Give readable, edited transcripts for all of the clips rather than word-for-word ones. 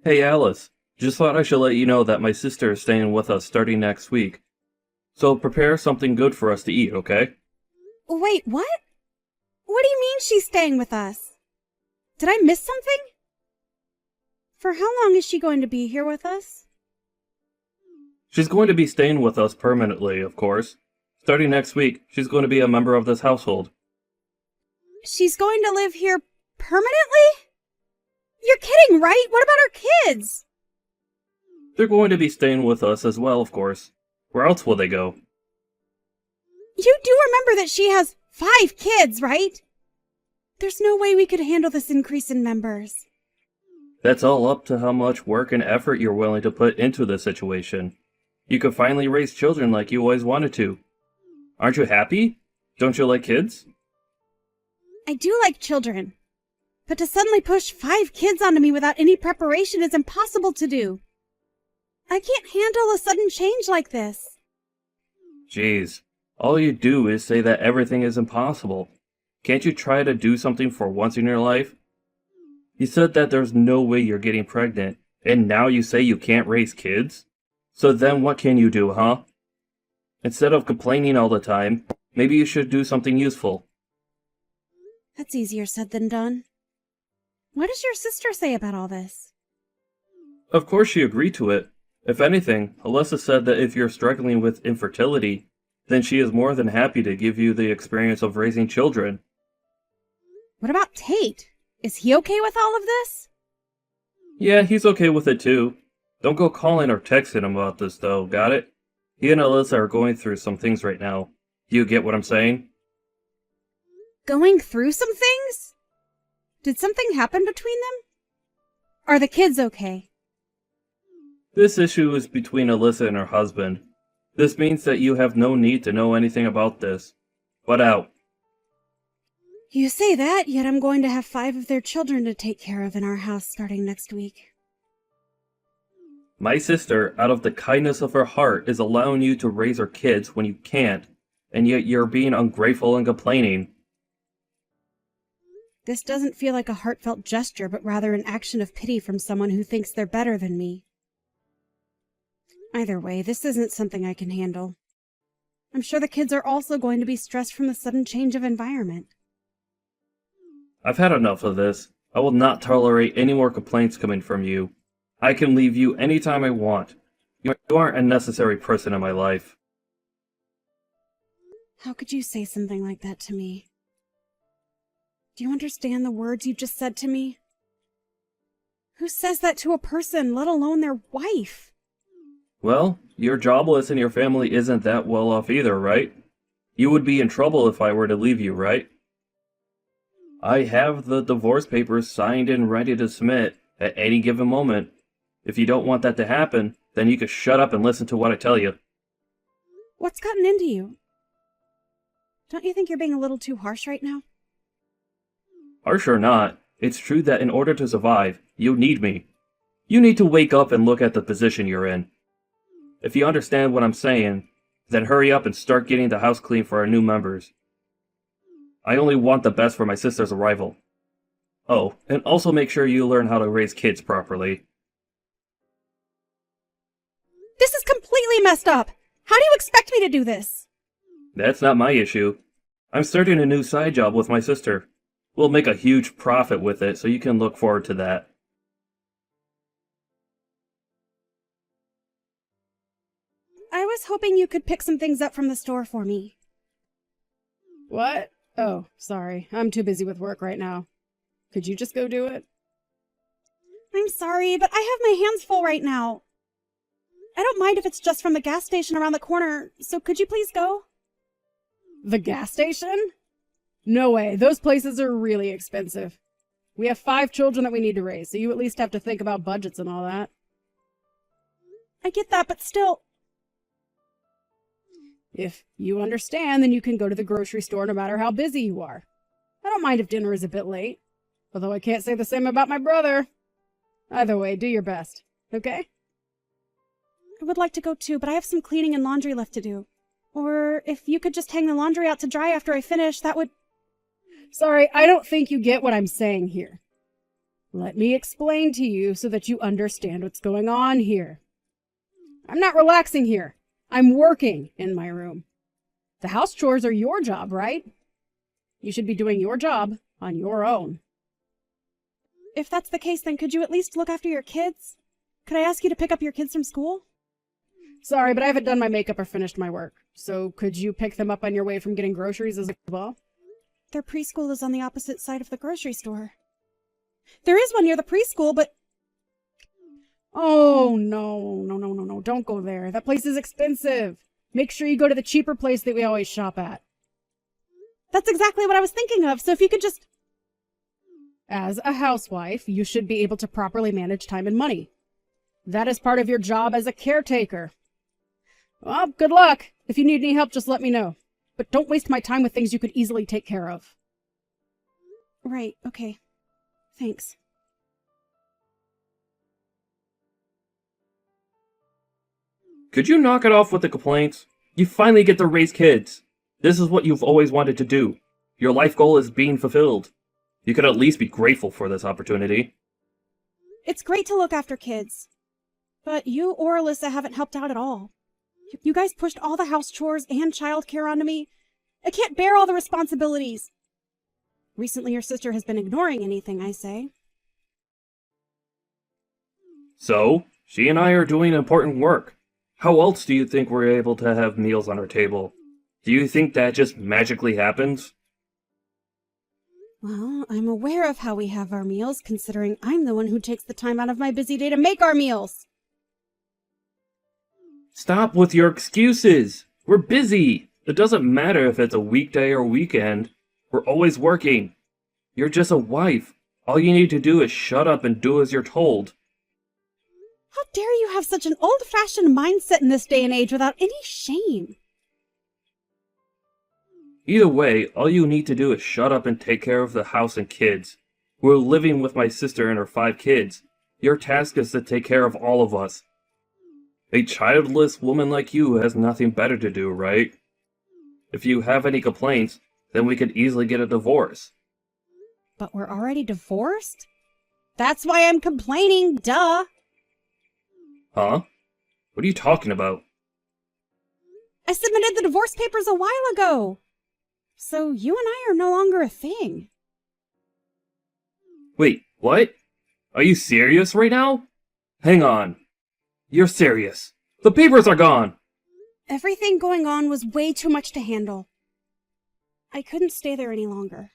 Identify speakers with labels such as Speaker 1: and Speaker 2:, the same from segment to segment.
Speaker 1: Hey Alice, just thought I should let you know that my sister is staying with us starting next week. So prepare something good for us to eat, okay?
Speaker 2: Wait, what? What do you mean she's staying with us? Did I miss something? For how long is she going to be here with us?
Speaker 1: She's going to be staying with us permanently, of course. Starting next week, she's going to be a member of this household.
Speaker 2: She's going to live here permanently? You're kidding, right? What about our kids?
Speaker 1: They're going to be staying with us as well, of course. Where else will they go?
Speaker 2: You do remember that she has 5 kids, right? There's no way we could handle this increase in members.
Speaker 1: That's all up to how much work and effort you're willing to put into the situation. You could finally raise children like you always wanted to. Aren't you happy? Don't you like kids?
Speaker 2: I do like children. But to suddenly push 5 kids onto me without any preparation is impossible to do. I can't handle a sudden change like this.
Speaker 1: Jeez, all you do is say that everything is impossible. Can't you try to do something for once in your life? You said that there's no way you're getting pregnant, and now you say you can't raise kids? So then what can you do, huh? Instead of complaining all the time, maybe you should do something useful.
Speaker 2: That's easier said than done. What does your sister say about all this?
Speaker 1: Of course she agreed to it. If anything, Alyssa said that if you're struggling with infertility, then she is more than happy to give you the experience of raising children.
Speaker 2: What about Tate? Is he okay with all of this?
Speaker 1: Yeah, he's okay with it too. Don't go calling or texting him about this though, got it? He and Alyssa are going through some things right now. Do you get what I'm saying?
Speaker 2: Going through some things? Did something happen between them? Are the kids okay?
Speaker 1: This issue is between Alyssa and her husband. This means that you have no need to know anything about this. Butt out.
Speaker 2: You say that, yet I'm going to have 5 of their children to take care of in our house starting next week.
Speaker 1: My sister, out of the kindness of her heart, is allowing you to raise her kids when you can't, and yet you're being ungrateful and complaining.
Speaker 2: This doesn't feel like a heartfelt gesture, but rather an action of pity from someone who thinks they're better than me. Either way, this isn't something I can handle. I'm sure the kids are also going to be stressed from the sudden change of environment.
Speaker 1: I've had enough of this. I will not tolerate any more complaints coming from you. I can leave you anytime I want. You aren't a necessary person in my life.
Speaker 2: How could you say something like that to me? Do you understand the words you just said to me? Who says that to a person, let alone their wife?
Speaker 1: Well, you're jobless and your family isn't that well off either, right? You would be in trouble if I were to leave you, right? I have the divorce papers signed and ready to submit at any given moment. If you don't want that to happen, then you can shut up and listen to what I tell you.
Speaker 2: What's gotten into you? Don't you think you're being a little too harsh right now?
Speaker 1: Harsh or not, it's true that in order to survive, you need me. You need to wake up and look at the position you're in. If you understand what I'm saying, then hurry up and start getting the house clean for our new members. I only want the best for my sister's arrival. Oh, and also make sure you learn how to raise kids properly.
Speaker 2: This is completely messed up! How do you expect me to do this?
Speaker 1: That's not my issue. I'm starting a new side job with my sister. We'll make a huge profit with it, so you can look forward to that.
Speaker 2: I was hoping you could pick some things up from the store for me.
Speaker 3: What? Oh, sorry. I'm too busy with work right now. Could you just go do it?
Speaker 2: I'm sorry, but I have my hands full right now. I don't mind if it's just from the gas station around the corner, so could you please go?
Speaker 3: The gas station? No way. Those places are really expensive. We have 5 children that we need to raise, so you at least have to think about budgets and all that.
Speaker 2: I get that, but still...
Speaker 3: If you understand, then you can go to the grocery store no matter how busy you are. I don't mind if dinner is a bit late, although I can't say the same about my brother. Either way, do your best, okay?
Speaker 2: I would like to go too, but I have some cleaning and laundry left to do. Or if you could just hang the laundry out to dry after I finish, that would...
Speaker 3: Sorry, I don't think you get what I'm saying here. Let me explain to you so that you understand what's going on here. I'm not relaxing here. I'm working in my room. The house chores are your job, right? You should be doing your job on your own.
Speaker 2: If that's the case, then could you at least look after your kids? Could I ask you to pick up your kids from school?
Speaker 3: Sorry, but I haven't done my makeup or finished my work. So could you pick them up on your way from getting groceries as well?
Speaker 2: Their preschool is on the opposite side of the grocery store. There is one near the preschool, but...
Speaker 3: Oh, no. Don't go there. That place is expensive. Make sure you go to the cheaper place that we always shop at.
Speaker 2: That's exactly what I was thinking of, so if you could just...
Speaker 3: As a housewife, you should be able to properly manage time and money. That is part of your job as a caretaker. Well, good luck. If you need any help, just let me know. But don't waste my time with things you could easily take care of.
Speaker 2: Right, okay. Thanks.
Speaker 1: Could you knock it off with the complaints? You finally get to raise kids. This is what you've always wanted to do. Your life goal is being fulfilled. You could at least be grateful for this opportunity.
Speaker 2: It's great to look after kids. But you or Alyssa haven't helped out at all. You guys pushed all the house chores and childcare onto me. I can't bear all the responsibilities. Recently, your sister has been ignoring anything I say.
Speaker 1: So, she and I are doing important work. How else do you think we're able to have meals on our table? Do you think that just magically happens?
Speaker 2: Well, I'm aware of how we have our meals, considering I'm the one who takes the time out of my busy day to make our meals.
Speaker 1: Stop with your excuses! We're busy! It doesn't matter if it's a weekday or weekend. We're always working. You're just a wife. All you need to do is shut up and do as you're told.
Speaker 2: How dare you have such an old-fashioned mindset in this day and age without any shame?
Speaker 1: Either way, all you need to do is shut up and take care of the house and kids. We're living with my sister and her 5 kids. Your task is to take care of all of us. A childless woman like you has nothing better to do, right? If you have any complaints, then we could easily get a divorce.
Speaker 2: But we're already divorced? That's why I'm complaining, duh!
Speaker 1: Huh? What are you talking about?
Speaker 2: I submitted the divorce papers a while ago. So you and I are no longer a thing.
Speaker 1: Wait, what? Are you serious right now? Hang on. You're serious. The papers are gone!
Speaker 2: Everything going on was way too much to handle. I couldn't stay there any longer.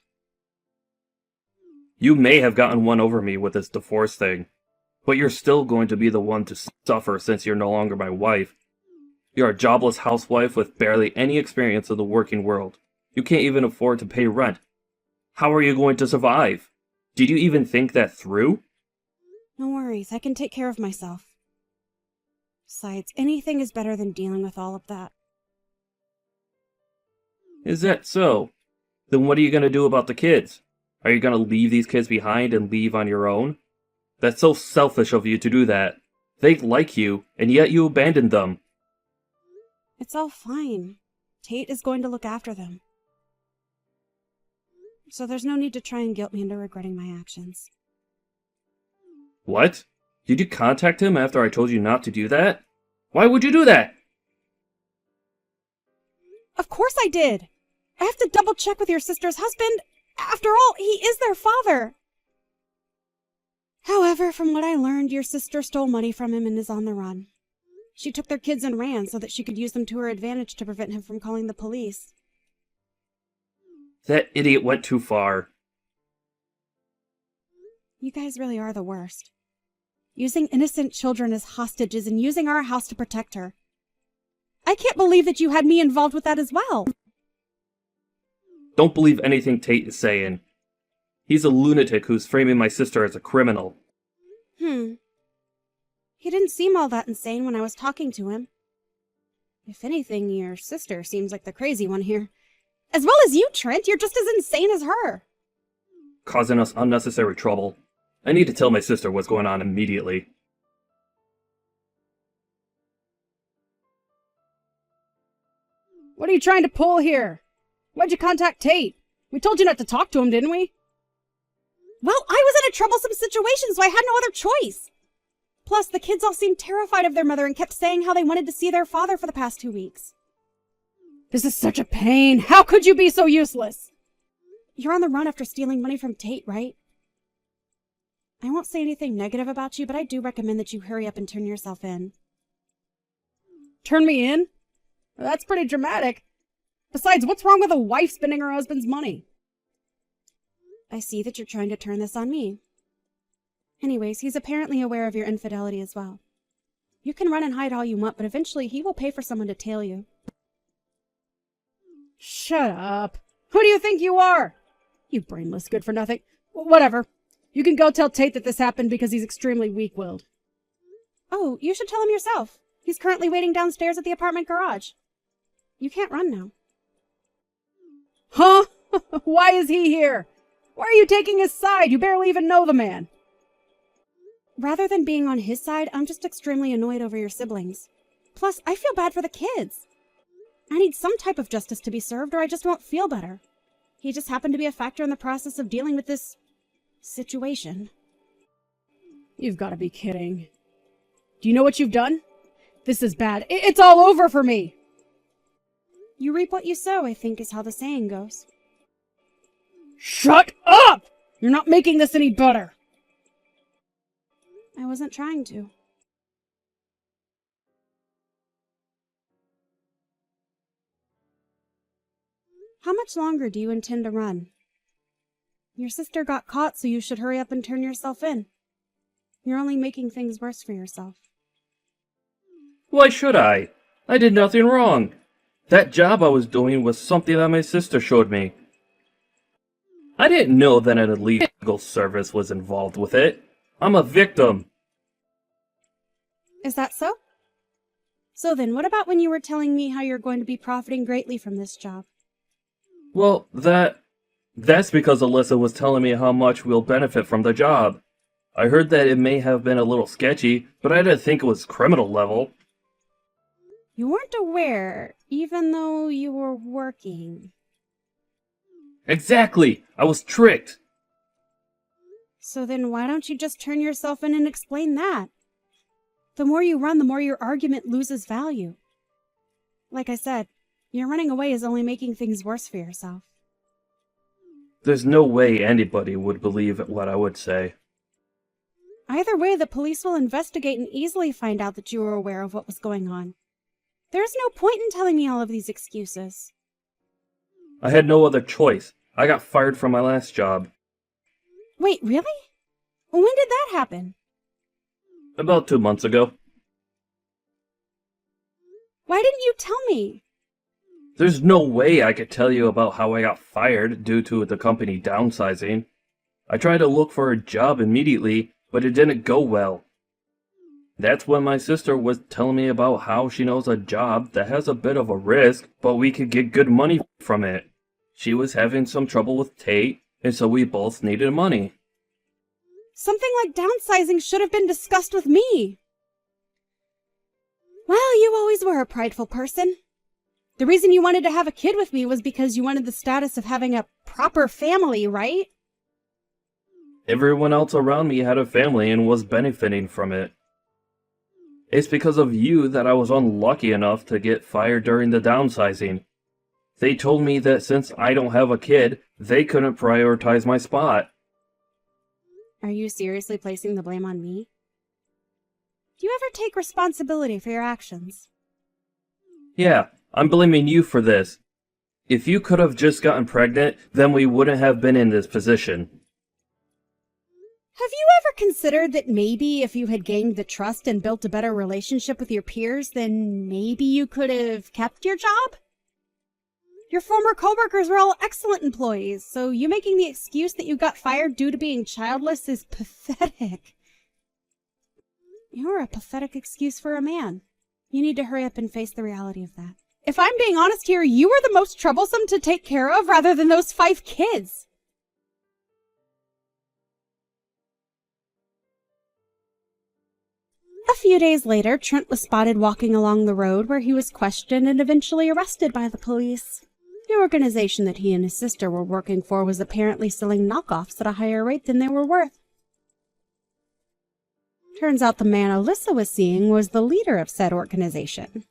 Speaker 1: You may have gotten one over me with this divorce thing, but you're still going to be the one to suffer since you're no longer my wife. You're a jobless housewife with barely any experience of the working world. You can't even afford to pay rent. How are you going to survive? Did you even think that through?
Speaker 2: No worries, I can take care of myself. Besides, anything is better than dealing with all of that.
Speaker 1: Is that so? Then what are you going to do about the kids? Are you going to leave these kids behind and leave on your own? That's so selfish of you to do that. They like you, and yet you abandoned them.
Speaker 2: It's all fine. Tate is going to look after them. So there's no need to try and guilt me into regretting my actions.
Speaker 1: What? Did you contact him after I told you not to do that? Why would you do that?
Speaker 2: Of course I did! I have to double check with your sister's husband. After all, he is their father. However, from what I learned, your sister stole money from him and is on the run. She took their kids and ran so that she could use them to her advantage to prevent him from calling the police.
Speaker 1: That idiot went too far.
Speaker 2: You guys really are the worst. Using innocent children as hostages and using our house to protect her. I can't believe that you had me involved with that as well.
Speaker 1: Don't believe anything Tate is saying. He's a lunatic who's framing my sister as a criminal.
Speaker 2: He didn't seem all that insane when I was talking to him. If anything, your sister seems like the crazy one here. As well as you, Trent, you're just as insane as her.
Speaker 1: Causing us unnecessary trouble. I need to tell my sister what's going on immediately.
Speaker 3: What are you trying to pull here? Why'd you contact Tate? We told you not to talk to him, didn't we?
Speaker 2: Well, I was in a troublesome situation, so I had no other choice. Plus, the kids all seemed terrified of their mother and kept saying how they wanted to see their father for the past 2 weeks.
Speaker 3: This is such a pain. How could you be so useless?
Speaker 2: You're on the run after stealing money from Tate, right? I won't say anything negative about you, but I do recommend that you hurry up and turn yourself in.
Speaker 3: Turn me in? That's pretty dramatic. Besides, what's wrong with a wife spending her husband's money?
Speaker 2: I see that you're trying to turn this on me. Anyways, he's apparently aware of your infidelity as well. You can run and hide all you want, but eventually he will pay for someone to tail you.
Speaker 3: Shut up. Who do you think you are? You brainless good-for-nothing. Whatever. You can go tell Tate that this happened because he's extremely weak-willed.
Speaker 2: Oh, you should tell him yourself. He's currently waiting downstairs at the apartment garage. You can't run now.
Speaker 3: Huh? Why is he here? Why are you taking his side? You barely even know the man.
Speaker 2: Rather than being on his side, I'm just extremely annoyed over your siblings. Plus, I feel bad for the kids. I need some type of justice to be served or I just won't feel better. He just happened to be a factor in the process of dealing with this situation.
Speaker 3: You've got to be kidding. Do you know what you've done? This is bad. It's all over for me.
Speaker 2: You reap what you sow, I think is how the saying goes.
Speaker 3: Shut up! You're not making this any better.
Speaker 2: I wasn't trying to. How much longer do you intend to run? Your sister got caught, so you should hurry up and turn yourself in. You're only making things worse for yourself.
Speaker 1: Why should I? I did nothing wrong. That job I was doing was something that my sister showed me. I didn't know that an illegal service was involved with it. I'm a victim.
Speaker 2: Is that so? So then, what about when you were telling me how you're going to be profiting greatly from this job?
Speaker 1: Well, that's because Alyssa was telling me how much we'll benefit from the job. I heard that it may have been a little sketchy, but I didn't think it was criminal level.
Speaker 2: You weren't aware, even though you were working.
Speaker 1: Exactly! I was tricked!
Speaker 2: So then why don't you just turn yourself in and explain that? The more you run, the more your argument loses value. Like I said, your running away is only making things worse for yourself.
Speaker 1: There's no way anybody would believe what I would say.
Speaker 2: Either way, the police will investigate and easily find out that you were aware of what was going on. There's no point in telling me all of these excuses.
Speaker 1: I had no other choice. I got fired from my last job.
Speaker 2: Wait, really? When did that happen?
Speaker 1: About 2 months ago.
Speaker 2: Why didn't you tell me?
Speaker 1: There's no way I could tell you about how I got fired due to the company downsizing. I tried to look for a job immediately, but it didn't go well. That's when my sister was telling me about how she knows a job that has a bit of a risk, but we could get good money from it. She was having some trouble with Tate, and so we both needed money.
Speaker 2: Something like downsizing should have been discussed with me. Well, you always were a prideful person. The reason you wanted to have a kid with me was because you wanted the status of having a proper family, right?
Speaker 1: Everyone else around me had a family and was benefiting from it. It's because of you that I was unlucky enough to get fired during the downsizing. They told me that since I don't have a kid, they couldn't prioritize my spot.
Speaker 2: Are you seriously placing the blame on me? Do you ever take responsibility for your actions?
Speaker 1: Yeah, I'm blaming you for this. If you could have just gotten pregnant, then we wouldn't have been in this position.
Speaker 2: Have you ever considered that maybe if you had gained the trust and built a better relationship with your peers, then maybe you could have kept your job? Your former coworkers were all excellent employees, so you making the excuse that you got fired due to being childless is pathetic. You're a pathetic excuse for a man. You need to hurry up and face the reality of that. If I'm being honest here, you were the most troublesome to take care of rather than those 5 kids. A few days later, Trent was spotted walking along the road where he was questioned and eventually arrested by the police. He The organization that he and his sister were working for was apparently selling knockoffs at a higher rate than they were worth. Turns out the man Alyssa was seeing was the leader of said organization.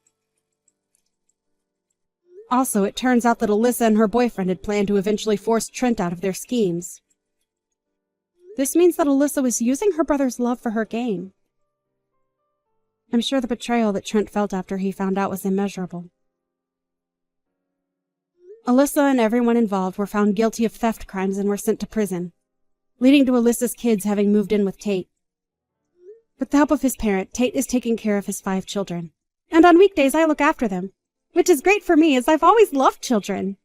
Speaker 2: Also, it turns out that Alyssa and her boyfriend had planned to eventually force Trent out of their schemes. This means that Alyssa was using her brother's love for her gain. I'm sure the betrayal that Trent felt after he found out was immeasurable. Alyssa and everyone involved were found guilty of theft crimes and were sent to prison, leading to Alyssa's kids having moved in with Tate. With the help of his parent, Tate is taking care of his 5 children. And on weekdays, I look after them, which is great for me as I've always loved children.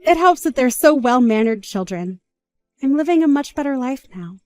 Speaker 2: It helps that they're so well-mannered children. I'm living a much better life now.